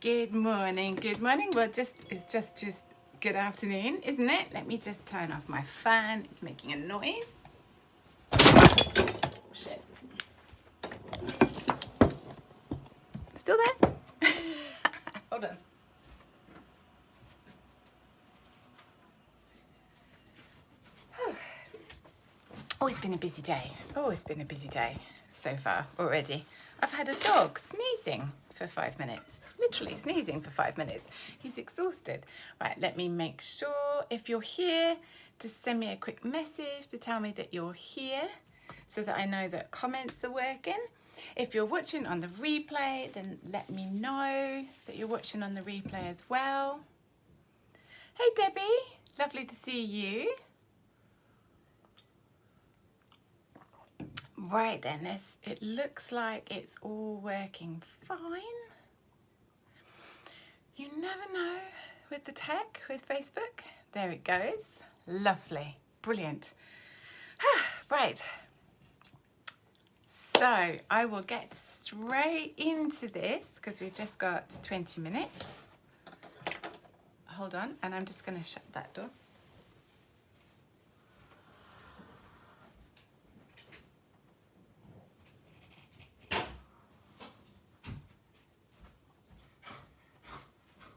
Good morning, good morning. Well, it's just good afternoon, isn't it? Let me just turn off my fan. It's making a noise. Shit. Still there? Hold on. Oh, it's been a busy day. So far already. I've had a dog sneezing for 5 minutes. Literally sneezing for 5 minutes. He's exhausted. Right, let me make sure if you're here, just send me a quick message to tell me that you're here so that I know that comments are working. If you're watching on the replay, then let me know that you're watching on the replay as well. Hey Debbie, lovely to see you. Right then, it looks like it's all working fine. You never know with the tech, with Facebook. There it goes. Lovely. Brilliant. Right. So I will get straight into this because we've just got 20 minutes. Hold on, and I'm just going to shut that door.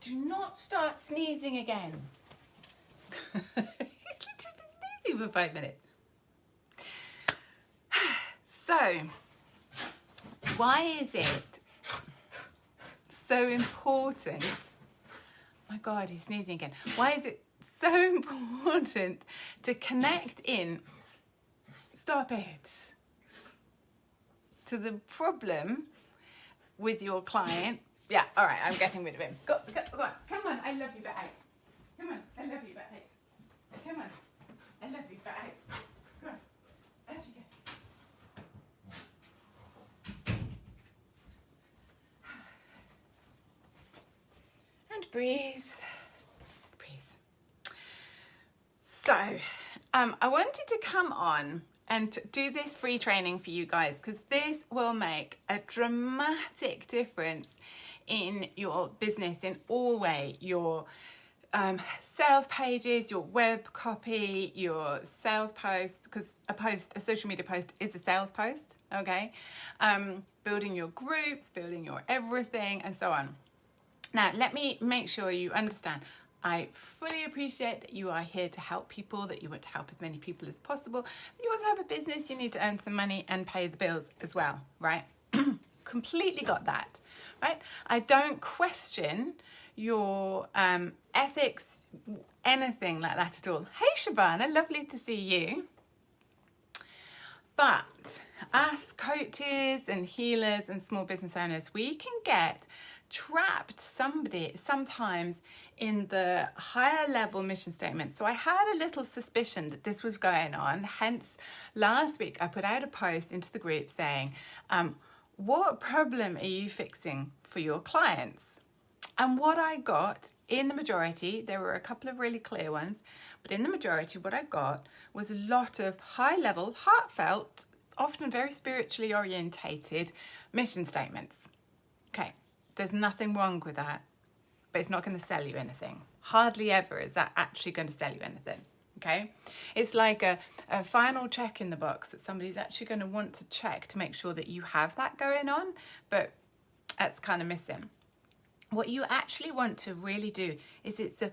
Do not start sneezing again. He's literally been sneezing for 5 minutes. So, why is it so important? My God, he's sneezing again. Why is it so important to connect in, stop it, to the problem with your client? Yeah, all right, I'm getting rid of him. Go on. Come on, I love you, but out. Come on, I love you, but out. Come on, I love you, but out. Come on, out you go. And breathe. Breathe. So, I wanted to come on and do this free training for you guys because this will make a dramatic difference in your business in all way, your sales pages, your web copy, your sales posts, because a social media post is a sales post, okay? Building your groups, building your everything, and so on. Now, let me make sure you understand. I fully appreciate that you are here to help people, that you want to help as many people as possible. You also have a business, you need to earn some money and pay the bills as well, right? Completely got that, right? I don't question your ethics, anything like that at all. Hey Shabana, lovely to see you. But us coaches and healers and small business owners, we can get trapped sometimes in the higher level mission statement. So I had a little suspicion that this was going on. Hence, last week I put out a post into the group saying, what problem are you fixing for your clients? And what I got in the majority, there were a couple of really clear ones, but in the majority what I got was a lot of high level, heartfelt, often very spiritually orientated mission statements. Okay, there's nothing wrong with that, but it's not going to sell you anything. Hardly ever is that actually going to sell you anything. Okay, it's like a final check in the box that somebody's actually going to want to check to make sure that you have that going on, but that's kind of missing. What you actually want to really do is, it's a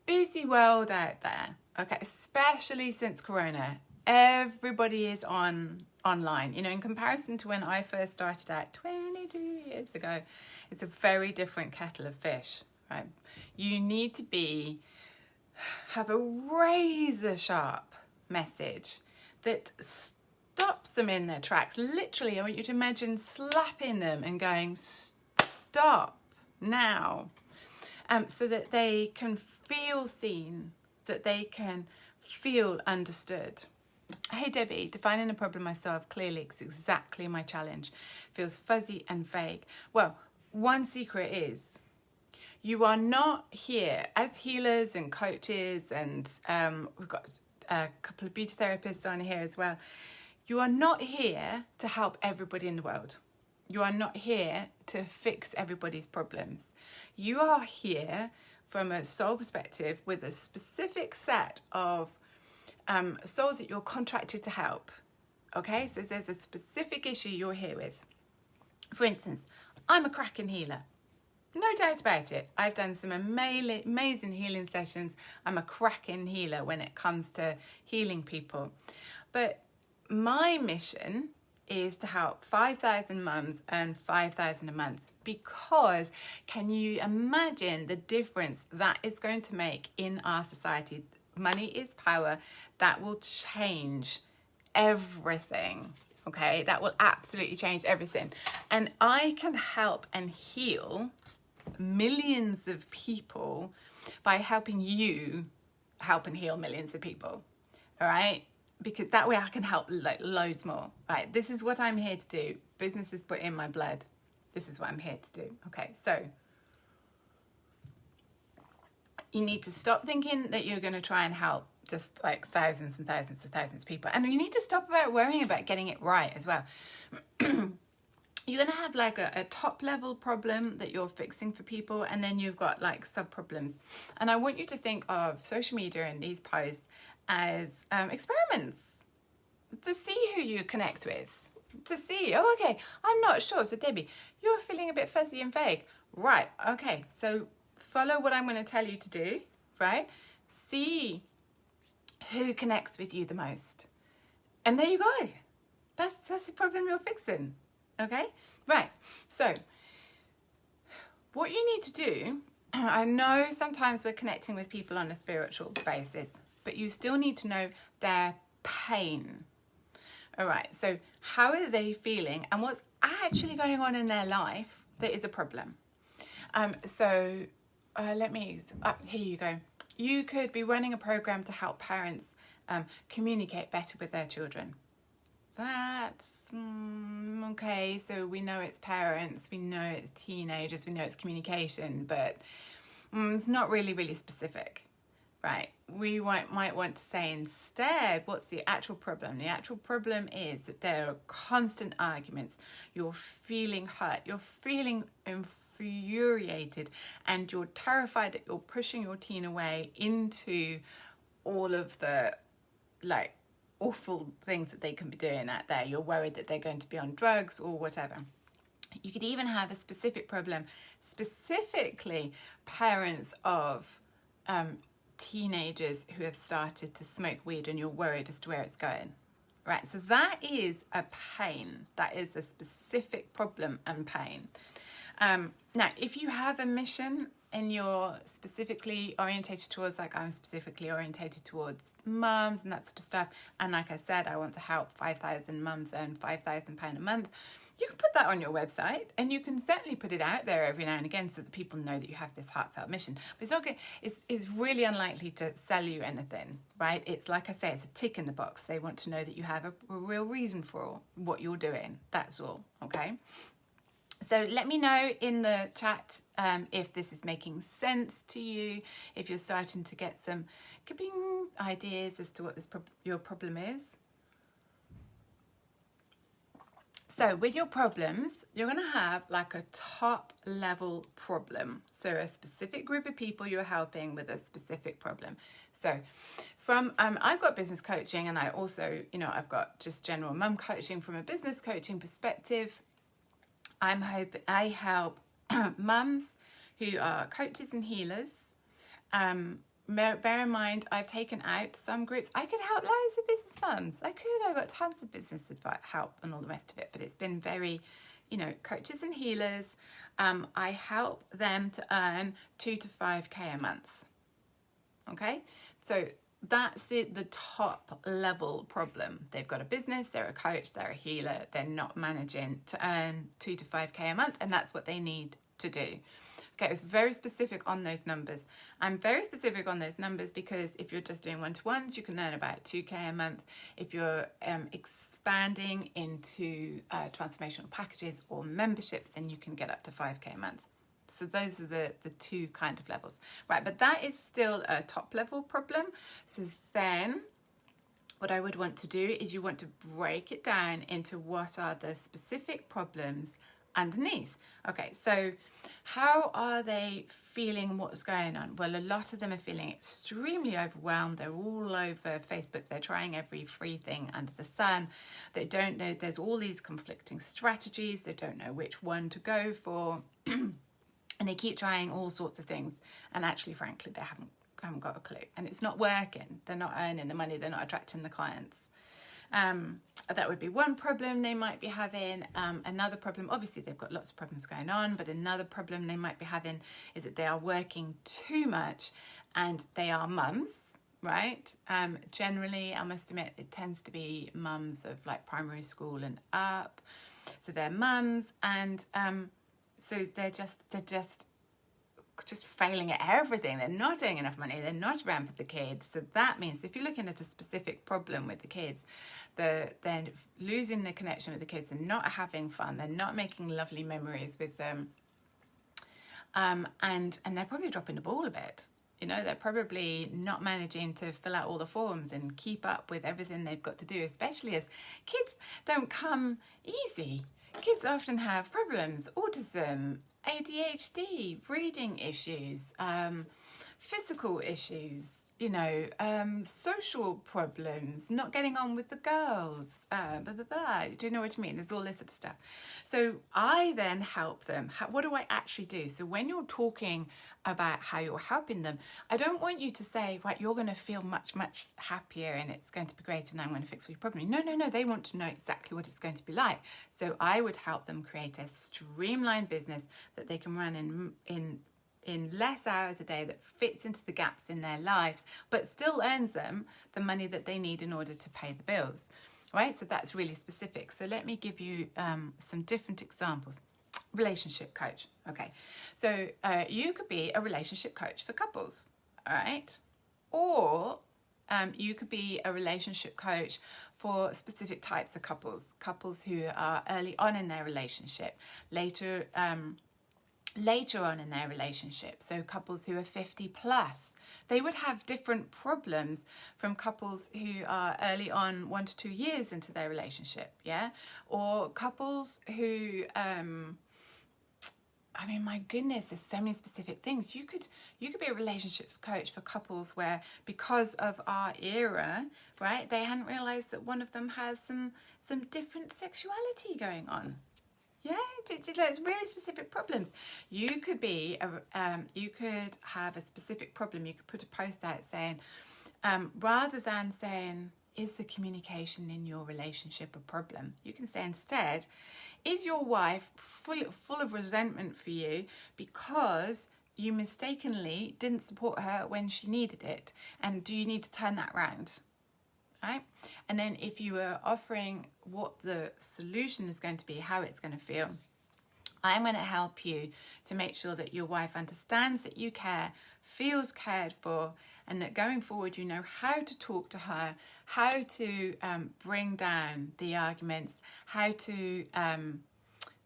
busy world out there, okay, especially since Corona. Everybody is online. You know, in comparison to when I first started out 22 years ago, it's a very different kettle of fish, right? You need to have a razor sharp message that stops them in their tracks. Literally, I want you to imagine slapping them and going, stop now, so that they can feel seen, that they can feel understood. Hey Debbie, defining a problem myself clearly is exactly my challenge. Feels fuzzy and vague. Well, one secret is, you are not here as healers and coaches, and we've got a couple of beauty therapists on here as well. You are not here to help everybody in the world. You are not here to fix everybody's problems. You are here from a soul perspective with a specific set of souls that you're contracted to help. Okay, so there's a specific issue you're here with. For instance, I'm a cracking healer. No doubt about it. I've done some amazing healing sessions. I'm a cracking healer when it comes to healing people. But my mission is to help 5,000 mums earn 5,000 a month, because can you imagine the difference that is going to make in our society? Money is power. That will change everything. Okay, that will absolutely change everything. And I can help and heal millions of people by helping you help and heal millions of people. All right, because that way I can help loads more. Right, this is what I'm here to do. Business is put in my blood. This is what I'm here to do. Okay, so you need to stop thinking that you're going to try and help just like thousands and thousands and thousands of people. And you need to stop worrying about getting it right as well. You're going to have like a top level problem that you're fixing for people, and then you've got like sub problems. And I want you to think of social media and these posts as experiments to see who you connect with, to see, oh, okay, I'm not sure. So Debbie, you're feeling a bit fuzzy and vague. Right, okay, so follow what I'm going to tell you to do, right? See who connects with you the most. And there you go. That's the problem you're fixing. Okay, right. So what you need to do, I know sometimes we're connecting with people on a spiritual basis, but you still need to know their pain. All right, so how are they feeling and what's actually going on in their life that is a problem? Here you go. You could be running a program to help parents communicate better with their children. That's okay, so we know it's parents, we know it's teenagers, we know it's communication, but it's not really specific, right? We might want to say instead, what's the actual problem? The actual problem is that there are constant arguments. You're feeling hurt, you're feeling infuriated, and you're terrified that you're pushing your teen away into all of the like awful things that they can be doing out there. You're worried that they're going to be on drugs or whatever. You could even have a specific problem, specifically parents of teenagers who have started to smoke weed, and you're worried as to where it's going. Right, so that is a pain. That is a specific problem and pain. Now, if you have a mission and you're specifically orientated towards, like I'm specifically orientated towards mums and that sort of stuff, and like I said, I want to help 5,000 mums earn £5,000 a month, you can put that on your website, and you can certainly put it out there every now and again so that people know that you have this heartfelt mission. But it's not good. It's really unlikely to sell you anything, right? It's like I say, it's a tick in the box. They want to know that you have a real reason for what you're doing. That's all, okay? So let me know in the chat if this is making sense to you, if you're starting to get some ideas as to what your problem is. So with your problems, you're going to have like a top level problem. So a specific group of people you're helping with a specific problem. So from, I've got business coaching, and I also, I've got just general mum coaching from a business coaching perspective. I help mums who are coaches and healers. Bear in mind, I've taken out some groups. I could help loads of business mums. I've got tons of business advice, help and all the rest of it. But it's been very, coaches and healers. I help them to earn 2 to 5K a month. Okay, so that's the top level problem. They've got a business, they're a coach, they're a healer, they're not managing to earn 2 to 5K a month, and that's what they need to do. Okay, it's very specific on those numbers. I'm very specific on those numbers because if you're just doing one-to-ones, you can earn about 2K a month. If you're expanding into transformational packages or memberships, then you can get up to 5K a month. So those are the two kind of levels, right? But that is still a top level problem. So then what I would want to do is you want to break it down into what are the specific problems underneath. Okay, so how are they feeling? What's going on? Well, a lot of them are feeling extremely overwhelmed. They're all over Facebook. They're trying every free thing under the sun. They don't know, there's all these conflicting strategies. They don't know which one to go for. And they keep trying all sorts of things. And actually, frankly, they haven't got a clue. And it's not working. They're not earning the money. They're not attracting the clients. That would be one problem they might be having. Another problem, obviously they've got lots of problems going on, but another problem they might be having is that they are working too much and they are mums, right? Generally, I must admit, it tends to be mums of like primary school and up. So they're mums, and so they're just failing at everything. They're not doing enough money. They're not around for the kids. So that means if you're looking at a specific problem with the kids, they're losing the connection with the kids. They're not having fun. They're not making lovely memories with them. And they're probably dropping the ball a bit. You know, they're probably not managing to fill out all the forms and keep up with everything they've got to do, especially as kids don't come easy. Kids often have problems, autism, ADHD, reading issues, physical issues, you know, social problems, not getting on with the girls, blah, blah, blah. Do you know what I mean? There's all this sort of stuff. So I then help them. What do I actually do? So when you're talking about how you're helping them, I don't want you to say, right, you're going to feel much, much happier and it's going to be great and I'm going to fix your problem. No. They want to know exactly what it's going to be like. So I would help them create a streamlined business that they can run in less hours a day, that fits into the gaps in their lives, but still earns them the money that they need in order to pay the bills, right? So that's really specific. So let me give you some different examples. Relationship coach. Okay, so you could be a relationship coach for couples, all right? Or you could be a relationship coach for specific types of couples who are early on in their relationship, later on in their relationship. So couples who are 50 plus, they would have different problems from couples who are early on 1 to 2 years into their relationship, yeah? Or couples who, I mean, my goodness, there's so many specific things. You could be a relationship coach for couples where, because of our era, right, they hadn't realised that one of them has some different sexuality going on. Yeah, it's really specific problems. You could be you could have a specific problem. You could put a post out saying, rather than saying, is the communication in your relationship a problem? You can say instead, is your wife full of resentment for you because you mistakenly didn't support her when she needed it? And do you need to turn that around? Right? And then if you were offering what the solution is going to be, how it's going to feel, I'm going to help you to make sure that your wife understands that you care, feels cared for, and that going forward you know how to talk to her, how to bring down the arguments, how to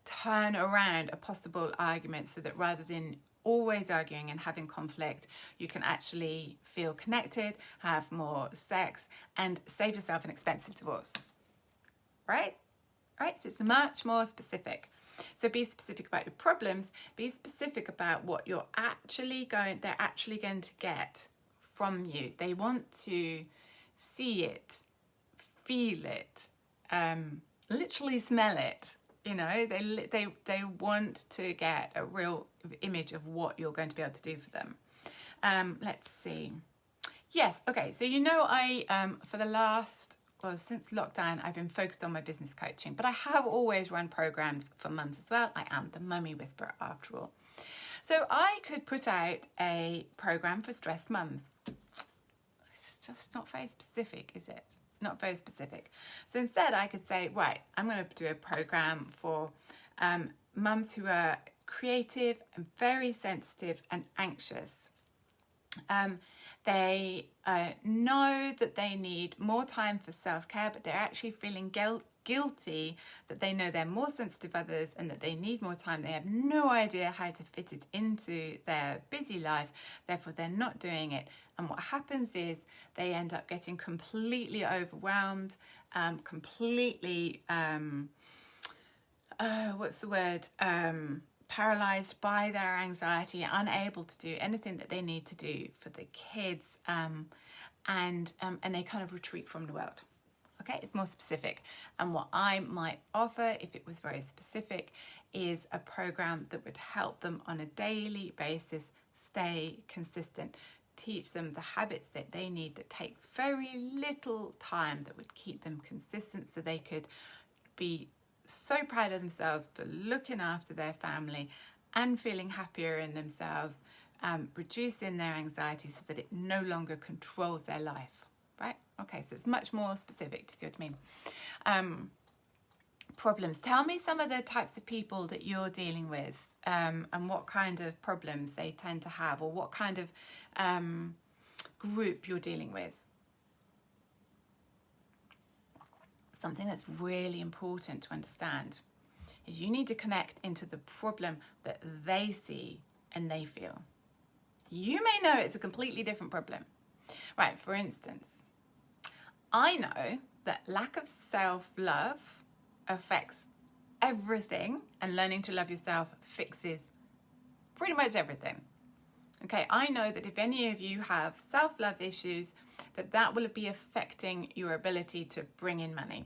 turn around a possible argument so that rather than always arguing and having conflict, you can actually feel connected, have more sex, and save yourself an expensive divorce. Right? Right? So it's much more specific. So be specific about your problems, be specific about what they're actually going to get from you. They want to see it, feel it, literally smell it. You know, they want to get a real image of what you're going to be able to do for them. Let's see. Yes, okay. So, you know, I since lockdown, I've been focused on my business coaching, but I have always run programs for mums as well. I am the Mummy Whisperer after all. So I could put out a program for stressed mums. It's just not very specific, is it? Not very specific. So instead I could say, right, I'm going to do a program for mums who are creative and very sensitive and anxious. They know that they need more time for self-care, but they're actually feeling guilty that they know they're more sensitive than others and that they need more time. They have no idea how to fit it into their busy life, therefore they're not doing it. And what happens is they end up getting completely overwhelmed, completely what's the word? Paralyzed by their anxiety, unable to do anything that they need to do for the kids, and they kind of retreat from the world. Okay, it's more specific. And what I might offer, if it was very specific, is a program that would help them on a daily basis stay consistent, teach them the habits that they need that take very little time, that would keep them consistent, so they could be so proud of themselves for looking after their family and feeling happier in themselves, reducing their anxiety so that it no longer controls their life, right? Okay, so it's much more specific, to see what I mean. Problems. Tell me some of the types of people that you're dealing with, and what kind of problems they tend to have, or what kind of group you're dealing with. Something that's really important to understand is you need to connect into the problem that they see and they feel. You may know it's a completely different problem. Right, for instance, I know that lack of self-love affects everything, and learning to love yourself fixes pretty much everything. Okay, I know that if any of you have self-love issues, that will be affecting your ability to bring in money,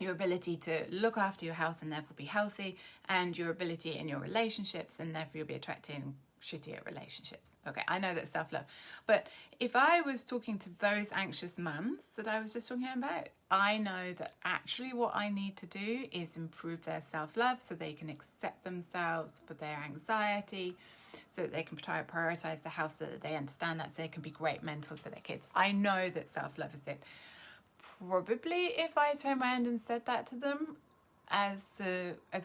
your ability to look after your health and therefore be healthy, and your ability in your relationships, and therefore you'll be attracting shittier relationships. Okay, I know that's self-love. But if I was talking to those anxious mums that I was just talking about, I know that actually what I need to do is improve their self-love so they can accept themselves for their anxiety, so that they can prioritize the health, so that they understand that, so they can be great mentors for their kids. I know that self-love is it. Probably if I turned around and said that to them as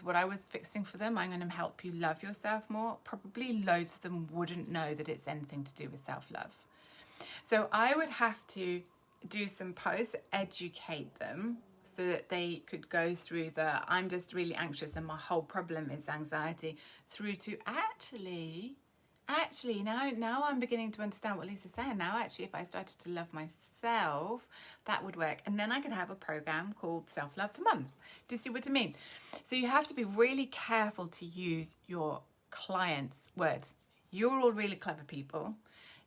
what I was fixing for them, I'm going to help you love yourself more, probably loads of them wouldn't know that it's anything to do with self-love. So I would have to do some posts that educate them so that they could go through the I'm just really anxious and my whole problem is anxiety, through to actually now I'm beginning to understand what Lisa's saying. Now actually, if I started to love myself, that would work. And then I could have a program called Self-Love for Mums. Do you see what I mean? So you have to be really careful to use your clients' words. You're all really clever people.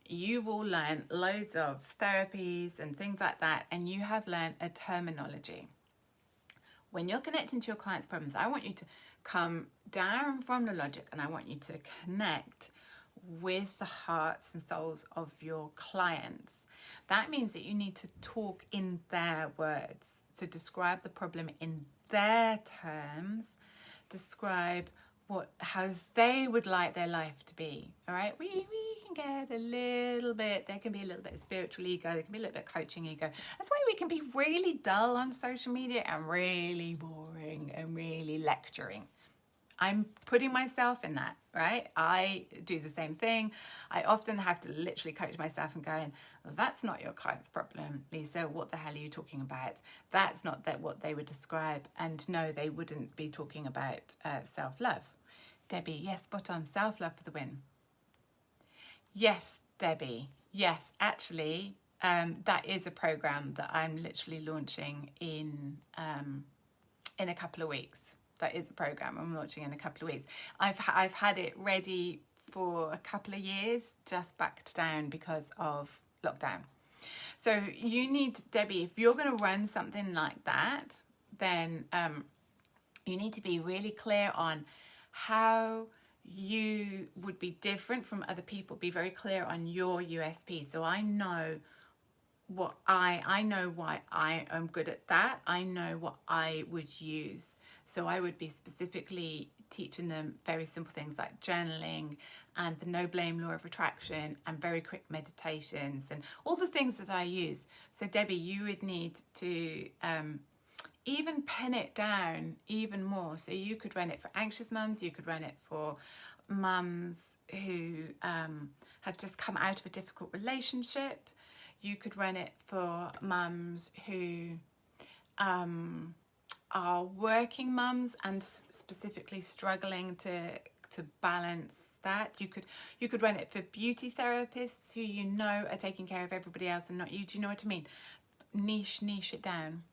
You've all learned loads of therapies and things like that, and you have learned a terminology. When you're connecting to your clients' problems, I want you to come down from the logic, and I want you to connect with the hearts and souls of your clients. That means that you need to talk in their words, to describe the problem in their terms, describe how they would like their life to be. All right, we can get a little bit, there can be a little bit of spiritual ego, there can be a little bit of coaching ego. That's why we can be really dull on social media and really boring and really lecturing. I'm putting myself in that, right? I do the same thing. I often have to literally coach myself and going, that's not your client's problem, Lisa. What the hell are you talking about? That's not what they would describe. And no, they wouldn't be talking about self-love. Debbie, yes, spot on. Self-love for the win. Yes, Debbie. Yes, actually, that is a program that I'm literally launching in a couple of weeks. That is a program I'm launching in a couple of weeks. I've had it ready for a couple of years, just backed down because of lockdown. So you need, Debbie, if you're going to run something like that, then you need to be really clear on how you would be different from other people. Be very clear on your USP. So I know what I know why I am good at that. I know what I would use. So I would be specifically teaching them very simple things like journaling and the no blame law of attraction and very quick meditations and all the things that I use. So Debbie, you would need to even pen it down even more. So you could run it for anxious mums, you could run it for mums who have just come out of a difficult relationship. You could run it for mums who are working mums and specifically struggling to balance that. You could run it for beauty therapists who you know are taking care of everybody else and not you. Do you know what I mean? Niche it down.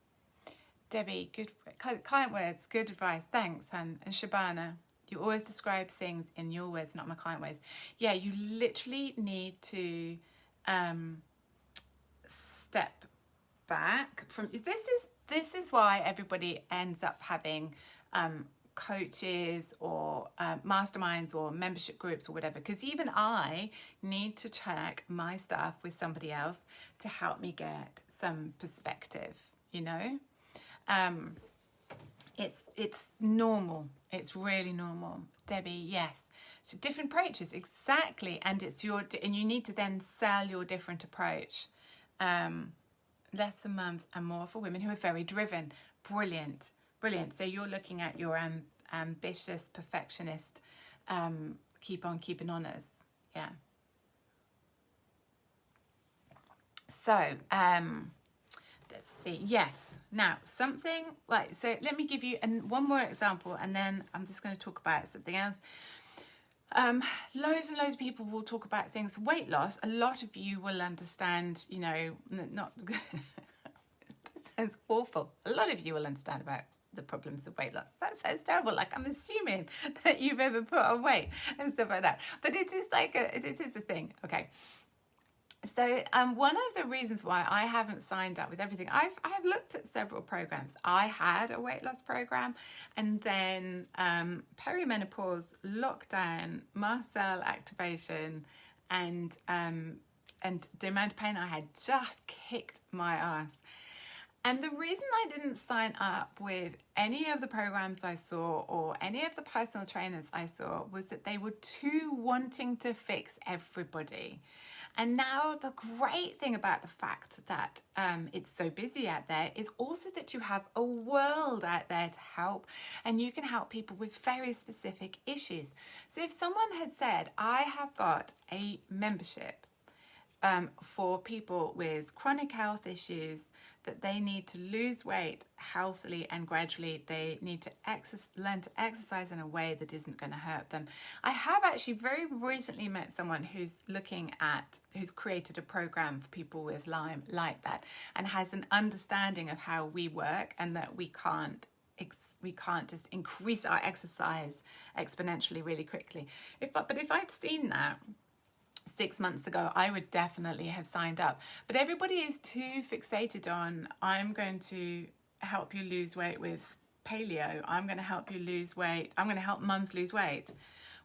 Debbie, good client words, good advice. Thanks. And Shabana, you always describe things in your words, not my client words. Yeah, you literally need to step back from this is why everybody ends up having coaches or masterminds or membership groups or whatever, because even I need to check my stuff with somebody else to help me get some perspective, you know. It's normal. It's really normal. Debbie, yes. So different approaches, exactly. And and you need to then sell your different approach. Less for mums and more for women who are very driven. Brilliant. So you're looking at your ambitious perfectionist, keep on keeping on us. Yeah. So, let's see. Yes. Now, something like, so let me give you one more example, and then I'm just going to talk about something else. Loads and loads of people will talk about things. Weight loss, a lot of you will understand, you know, not, that sounds awful. A lot of you will understand about the problems of weight loss. That sounds terrible. Like, I'm assuming that you've ever put on weight and stuff like that. But it is it is a thing. Okay. So one of the reasons why I haven't signed up with everything, I have looked at several programs. I had a weight loss program, and then perimenopause, lockdown, mast cell activation, and the amount of pain I had just kicked my ass. And the reason I didn't sign up with any of the programs I saw or any of the personal trainers I saw was that they were too wanting to fix everybody. And now the great thing about the fact that it's so busy out there is also that you have a world out there to help, and you can help people with very specific issues. So if someone had said, I have got a membership for people with chronic health issues, that they need to lose weight healthily and gradually, they need to learn to exercise in a way that isn't going to hurt them. I have actually very recently met someone who's created a program for people with Lyme like that, and has an understanding of how we work, and that we can't just increase our exercise exponentially really quickly. But if I'd seen that 6 months ago, I would definitely have signed up. But everybody is too fixated on, I'm going to help you lose weight with paleo, I'm going to help you lose weight, I'm going to help mums lose weight.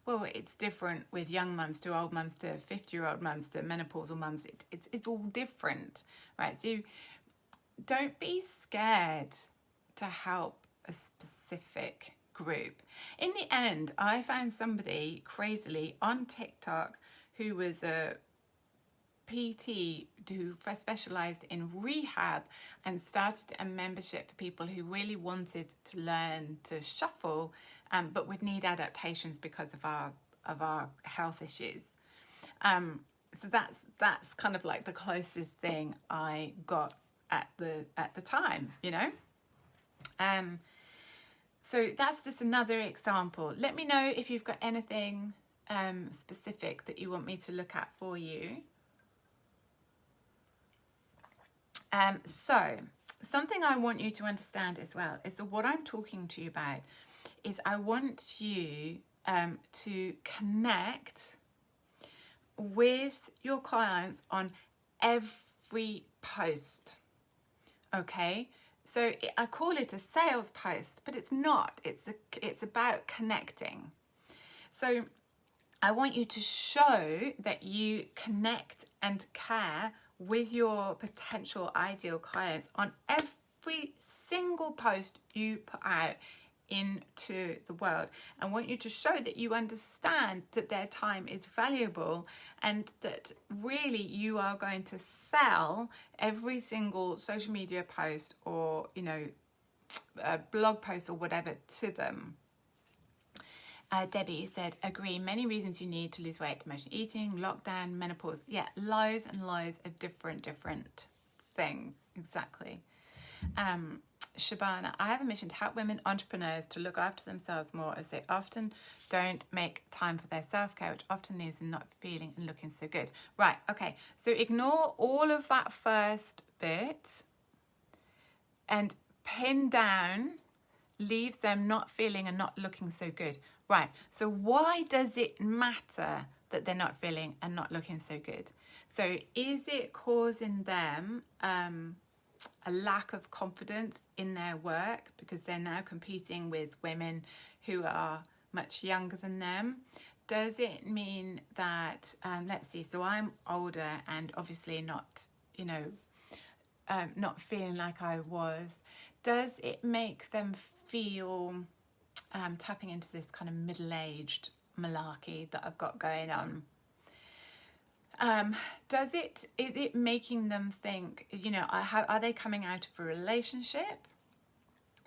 Well, it's different with young mums to old mums to 50-year-old mums to menopausal mums. It's all different, right? So don't be scared to help a specific group. In the end, I found somebody crazily on TikTok who was a PT who specialised in rehab, and started a membership for people who really wanted to learn to shuffle, but would need adaptations because of our health issues. So that's kind of like the closest thing I got at the time, you know. So that's just another example. Let me know if you've got anything specific that you want me to look at for you. So something I want you to understand as well is that what I'm talking to you about is I want you to connect with your clients on every post. Okay, so I call it a sales post, but it's not. It's about connecting. So I want you to show that you connect and care with your potential ideal clients on every single post you put out into the world. I want you to show that you understand that their time is valuable, and that really you are going to sell every single social media post or, you know, blog post or whatever to them. Debbie said, agree, many reasons you need to lose weight: emotional eating, lockdown, menopause. Yeah, loads and loads of different things. Exactly. Shabana, I have a mission to help women entrepreneurs to look after themselves more, as they often don't make time for their self-care, which often leaves them not feeling and looking so good. Right, okay, so ignore all of that first bit and pinned down leaves them not feeling and not looking so good. Right, so why does it matter that they're not feeling and not looking so good? So is it causing them a lack of confidence in their work because they're now competing with women who are much younger than them? Does it mean that, let's see, so I'm older and obviously not, not feeling like I was. Does it make them feel tapping into this kind of middle-aged malarkey that I've got going on? Is it making them think, are they coming out of a relationship?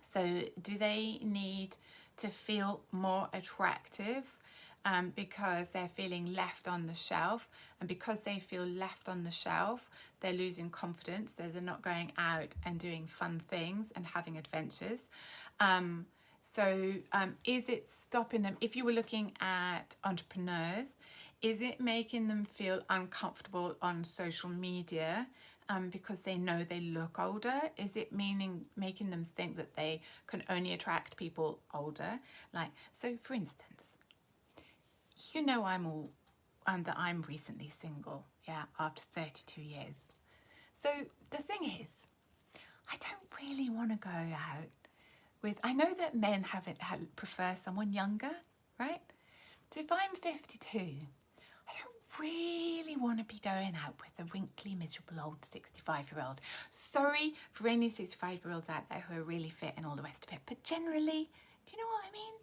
So do they need to feel more attractive because they're feeling left on the shelf? And because they feel left on the shelf, they're losing confidence. They're not going out and doing fun things and having adventures. So is it stopping them? If you were looking at entrepreneurs, is it making them feel uncomfortable on social media because they know they look older? Is it making them think that they can only attract people older? So for instance, I'm recently single, after 32 years. So the thing is, I don't really want to go out I know that men prefer someone younger, right? So if I'm 52, I don't really want to be going out with a wrinkly, miserable old 65-year-old. Sorry for any 65-year-olds out there who are really fit and all the rest of it, but generally, do you know what I mean?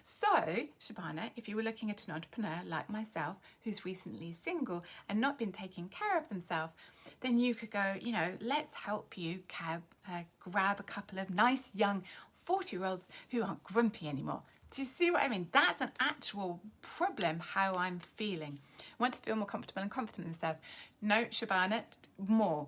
So, Shabana, if you were looking at an entrepreneur like myself who's recently single and not been taking care of themselves, then you could go, let's help you grab a couple of nice young 40-year-olds who aren't grumpy anymore. Do you see what I mean? That's an actual problem, how I'm feeling. I want to feel more comfortable and confident in themselves. No, Shabana, more.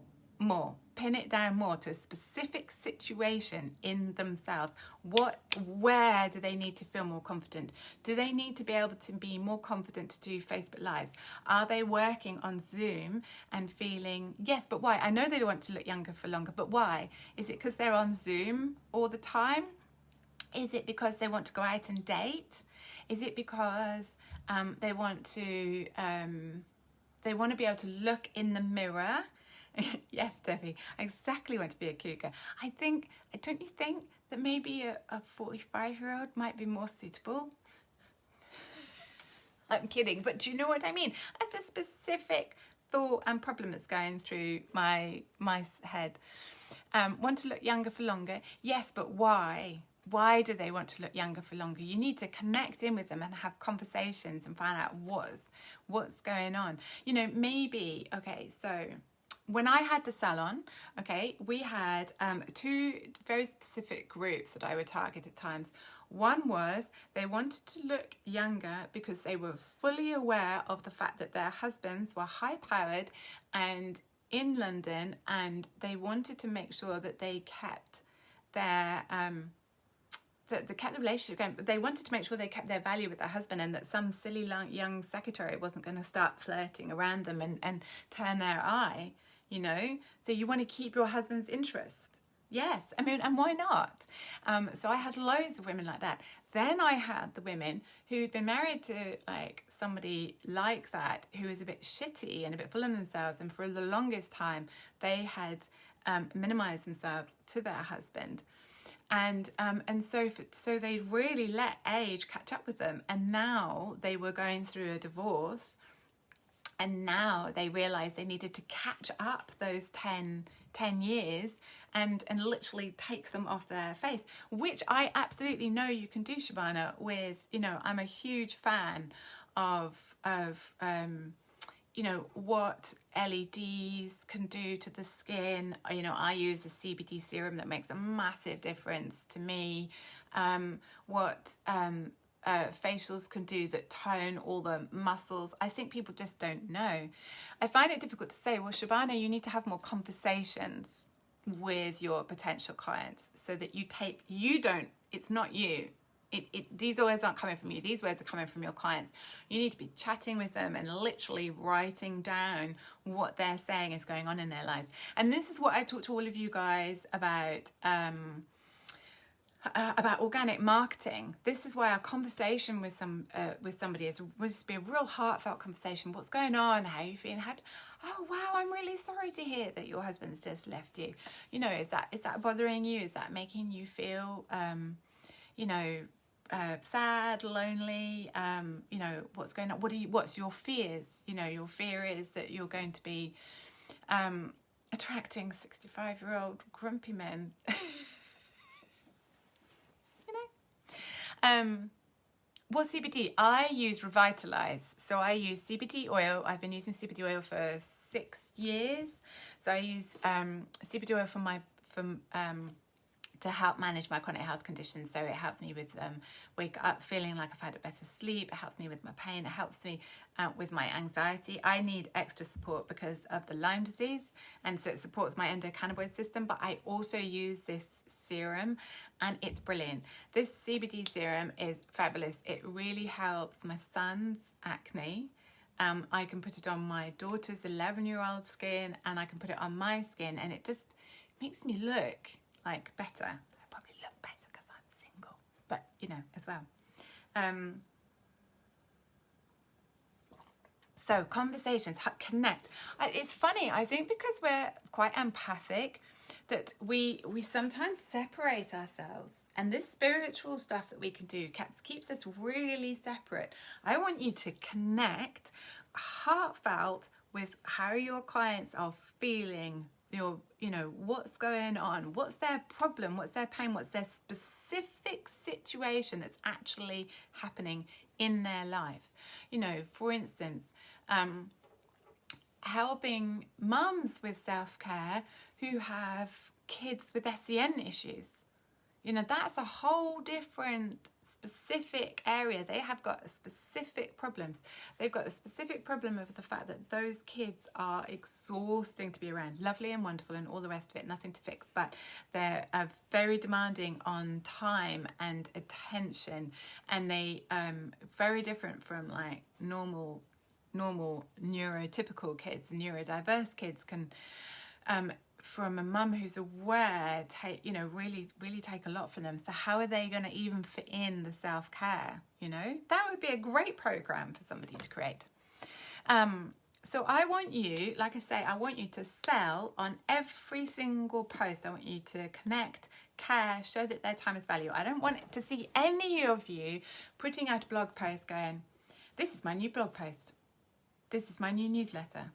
Pin it down more to a specific situation in themselves. Where do they need to feel more confident? Do they need to be able to be more confident to do Facebook Lives? Are they working on Zoom and feeling, yes, but why? I know they want to look younger for longer, but why? Is it because they're on Zoom all the time? Is it because they want to go out and date? Is it because they want to be able to look in the mirror? Yes, Debbie, I exactly want to be a cougar. Don't you think that maybe a 45-year-old might be more suitable? I'm kidding, but do you know what I mean? As a specific thought and problem that's going through my head. Want to look younger for longer? Yes, but why? Why do they want to look younger for longer? You need to connect in with them and have conversations and find out what's going on. Maybe, okay, so when I had the salon, we had two very specific groups that I would target at times. One was they wanted to look younger because they were fully aware of the fact that their husbands were high-powered and in London, and they wanted to make sure that they kept their they kept the relationship going, but they wanted to make sure they kept their value with their husband and that some silly young secretary wasn't going to start flirting around them and turn their eye. So you want to keep your husband's interest. Yes, and why not? So I had loads of women like that. Then I had the women who'd been married to somebody like that who was a bit shitty and a bit full of themselves, and for the longest time they had minimized themselves to their husband. And so they really let age catch up with them, and now they were going through a divorce. And now they realised they needed to catch up those 10 years and literally take them off their face, which I absolutely know you can do, Shabana, with, I'm a huge fan of what LEDs can do to the skin. I use a CBD serum that makes a massive difference to me. What facials can do that tone all the muscles. I think people just don't know. I find it difficult to say, well, Shabana, you need to have more conversations with your potential clients so that it's not you. These words aren't coming from you. These words are coming from your clients. You need to be chatting with them and literally writing down what they're saying is going on in their lives. And this is what I talk to all of you guys about about organic marketing. This is why our conversation with somebody is must be a real heartfelt conversation. What's going on? How are you feeling? Oh wow, I'm really sorry to hear that your husband's just left you. You know, is that bothering you? Is that making you feel sad, lonely? You know, what's going on? What's your fears? You know, your fear is that you're going to be attracting 65-year-old grumpy men. What CBD? I use Revitalize. So I use CBD oil. I've been using CBD oil for 6 years. So I use CBD oil to help manage my chronic health conditions. So it helps me with wake up feeling like I've had a better sleep. It helps me with my pain. It helps me with my anxiety. I need extra support because of the Lyme disease, and so it supports my endocannabinoid system. But I also use this serum, and it's brilliant. This CBD serum is fabulous. It really helps my son's acne. I can put it on my daughter's 11-year-old skin, and I can put it on my skin, and it just makes me look like better. I probably look better because I'm single, but you know, as well. So conversations, connect. It's funny, I think because we're quite empathic, that we sometimes separate ourselves, and this spiritual stuff that we can do keeps us really separate. I want you to connect heartfelt with how your clients are feeling, what's going on, what's their problem, what's their pain, what's their specific situation that's actually happening in their life. You know, for instance, helping mums with self-care who have kids with SEN issues. You know, that's a whole different specific area. They have got specific problems. They've got a specific problem of the fact that those kids are exhausting to be around. Lovely and wonderful and all the rest of it, nothing to fix, but they're very demanding on time and attention, and they very different from like normal neurotypical kids. Neurodiverse kids can from a mum who's aware, really take a lot from them. So how are they going to even fit in the self-care? You know, that would be a great program for somebody to create. So I want you, like I say, I want you to sell on every single post. I want you to connect, care, show that their time is valuable. I don't want to see any of you putting out a blog post going, this is my new blog post. This is my new newsletter.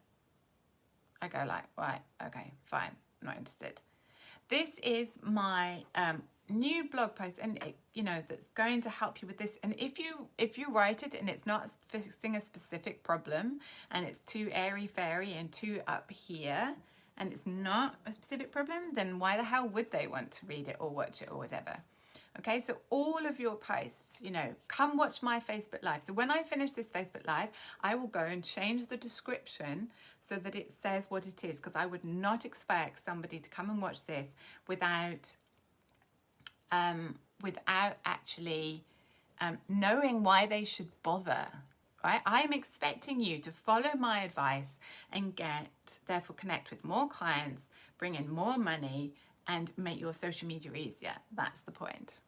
I go like, right, okay, fine, not interested. This is my new blog post, and that's going to help you with this. And if you write it and it's not fixing a specific problem, and it's too airy-fairy and too up here, and it's not a specific problem, then why the hell would they want to read it or watch it or whatever? Okay, so all of your posts, come watch my Facebook Live. So when I finish this Facebook Live, I will go and change the description so that it says what it is, because I would not expect somebody to come and watch this without actually knowing why they should bother. Right? I'm expecting you to follow my advice and therefore connect with more clients, bring in more money, and make your social media easier. That's the point.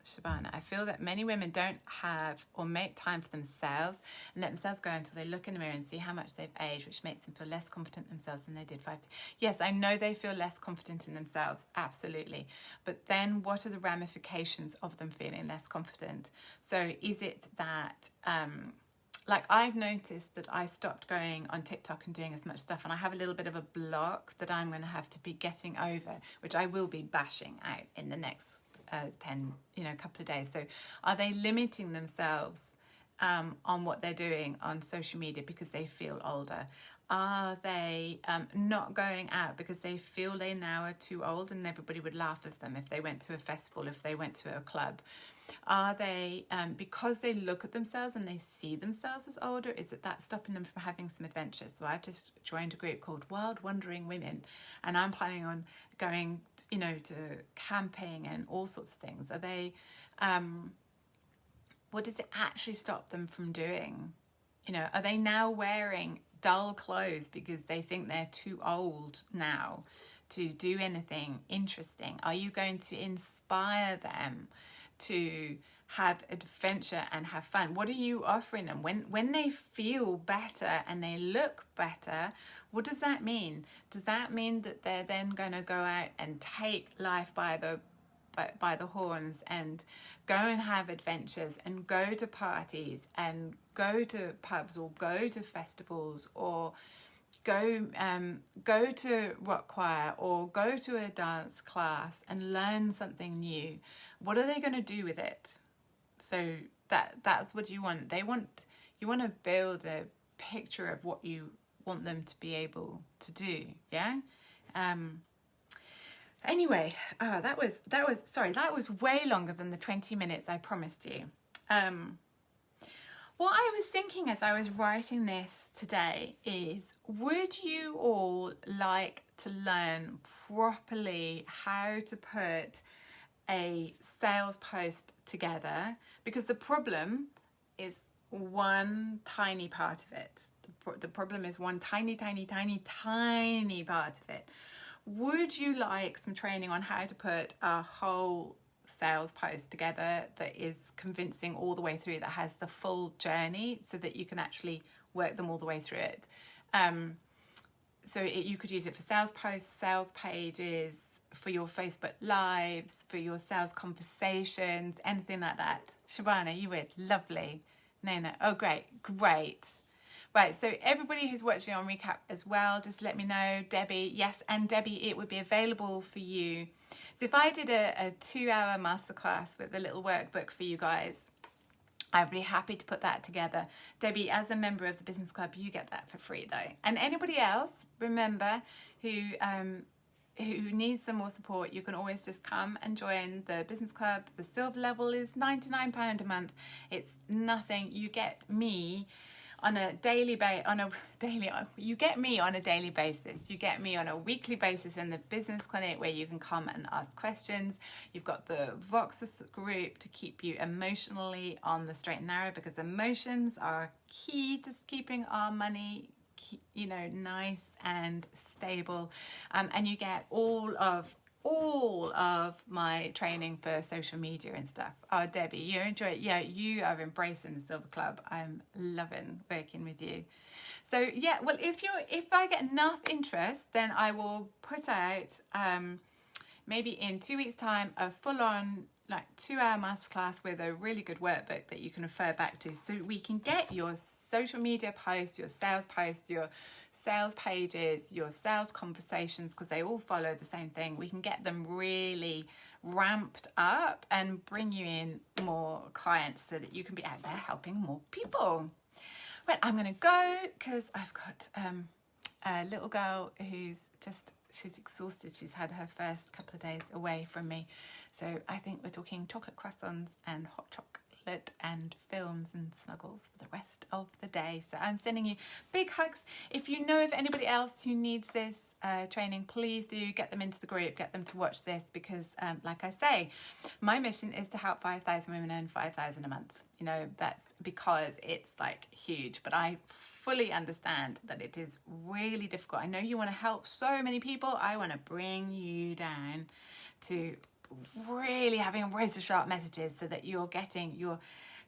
Shabana, I feel that many women don't have or make time for themselves and let themselves go until they look in the mirror and see how much they've aged, which makes them feel less confident themselves than they did 5 years. Yes, I know they feel less confident in themselves, absolutely. But then what are the ramifications of them feeling less confident? So is it that... like I've noticed that I stopped going on TikTok and doing as much stuff, and I have a little bit of a block that I'm going to have to be getting over, which I will be bashing out in the next couple of days. So are they limiting themselves on what they're doing on social media because they feel older? Are they not going out because they feel they now are too old and everybody would laugh at them if they went to a festival, if they went to a club? Are they, because they look at themselves and they see themselves as older, is it that stopping them from having some adventures? So I've just joined a group called Wild Wandering Women, and I'm planning on going, to camping and all sorts of things. Are they, what does it actually stop them from doing? Are they now wearing dull clothes because they think they're too old now to do anything interesting? Are you going to inspire them to have adventure and have fun? What are you offering them? When they feel better and they look better, what does that mean? Does that mean that they're then going to go out and take life by the horns and go and have adventures and go to parties and go to pubs or go to festivals or go to rock choir or go to a dance class and learn something new? What are they going to do with it? So that's what you want. You want to build a picture of what you want them to be able to do. Yeah. Anyway, that was way longer than the 20 minutes I promised you. What I was thinking as I was writing this today is, would you all like to learn properly how to put a sales post together? Because the problem is one tiny part of it. The problem is one tiny part of it. Would you like some training on how to put a whole sales post together that is convincing all the way through, that has the full journey, so that you can actually work them all the way through it? You could use it for sales posts, sales pages, for your Facebook Lives, for your sales conversations, anything like that. Shabana, you would? Lovely. No. Oh, great. Right, so everybody who's watching on Recap as well, just let me know. Debbie, yes, and Debbie, it would be available for you. So if I did a 2-hour masterclass with a little workbook for you guys, I'd be happy to put that together. Debbie, as a member of the Business Club, you get that for free though. And anybody else, remember, who needs some more support, you can always just come and join the Business Club. The silver level is £99 a month. It's nothing. You get me on a daily you get me on a daily basis. You get me on a weekly basis in the business clinic, where you can come and ask questions. You've got the Voxus group to keep you emotionally on the straight and narrow, because emotions are key to keeping our money, nice and stable. And you get all of my training for social media and stuff. Oh, Debbie, you enjoy it. Yeah, you are embracing the Silver Club. I'm loving working with you. So yeah, well, if I get enough interest, then I will put out maybe in 2 weeks' time a full-on 2-hour masterclass with a really good workbook that you can refer back to, so we can get your social media posts, your sales pages, your sales conversations, because they all follow the same thing. We can get them really ramped up and bring you in more clients so that you can be out there helping more people. Right, I'm going to go because I've got a little girl who's she's exhausted. She's had her first couple of days away from me. So I think we're talking chocolate croissants and hot chocolate and films and snuggles for the rest of the day. So I'm sending you big hugs. If you know of anybody else who needs this training, please do get them into the group, get them to watch this, because like I say, my mission is to help 5,000 women earn 5,000 a month. That's because it's huge, but I fully understand that it is really difficult. I know you want to help so many people. I want to bring you down to really having razor sharp messages, so that you're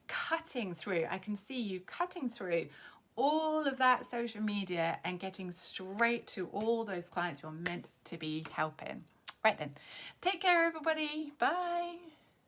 cutting through. I can see you cutting through all of that social media and getting straight to all those clients you're meant to be helping. Right then, take care everybody. Bye.